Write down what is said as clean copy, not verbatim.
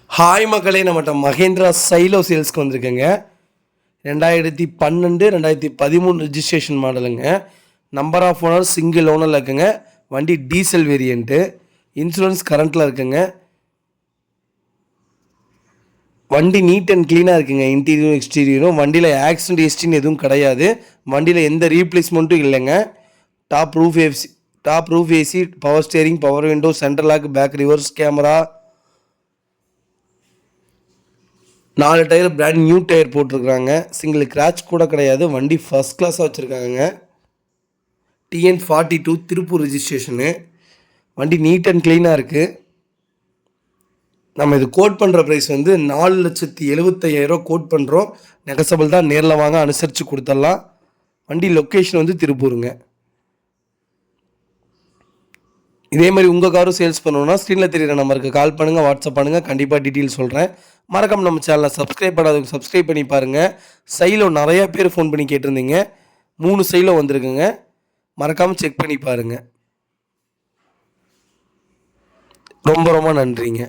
Hi மக்களே, நம்மகிட்ட மகேந்திரா சைலோ சேல்ஸ்க்கு வந்திருக்குங்க. 2012 2013 ரெஜிஸ்ட்ரேஷன் மாடலுங்க. நம்பர் ஆஃப் ஓனர் சிங்கிள் ஓனரில் இருக்குங்க. வண்டி டீசல் வேரியண்ட்டு. இன்சூரன்ஸ் கரண்ட்டில் இருக்குங்க. வண்டி நீட் அண்ட் க்ளீனாக இருக்குங்க. இன்டீரியரும் எக்ஸ்டீரியரும். வண்டியில் ஆக்சிடென்ட் ஹிஸ்ட்ரின்னு எதுவும் கிடையாது. வண்டியில் எந்த ரீப்ளேஸ்மெண்ட்டும் இல்லைங்க. Top roof AC, power steering, power window, central lock, back reverse camera, 4 tyre brand new tyre போட்டிருக்காங்க. சிங்கிள் கிராச் கூட கிடையாது. வண்டி ஃபஸ்ட் கிளாஸாக வச்சுருக்காங்க. TN42 திருப்பூர் ரெஜிஸ்ட்ரேஷனு. வண்டி நீட் அண்ட் க்ளீனாக இருக்குது. நம்ம இது கோட் பண்ணுற ப்ரைஸ் வந்து 4,75,000 கோட் பண்ணுறோம். நெகசபிள் தான். நேரில் வாங்க, அனுசரித்து கொடுத்துடலாம். வண்டி லொக்கேஷன் வந்து திருப்பூருங்க. இதே மாதிரி உங்கள் காரும் சேல்ஸ் பண்ணணுன்னா ஸ்க்ரீனில் தெரியிற நம்பருக்கு கால் பண்ணுங்கள், வாட்ஸ்அப் பண்ணுங்கள். கண்டிப்பாக டீட்டெயில் சொல்கிறேன். மறக்காம நம்ம சேனலை சப்ஸ்கிரைப் பண்ணாதவங்க சப்ஸ்கிரைப் பண்ணி பாருங்கள். சைலோ நிறையா பேர் ஃபோன் பண்ணி கேட்டிருந்தீங்க. 3 சைலோ வந்திருக்குங்க. மறக்காமல் செக் பண்ணி பாருங்கள். ரொம்ப ரொம்ப நன்றிங்க.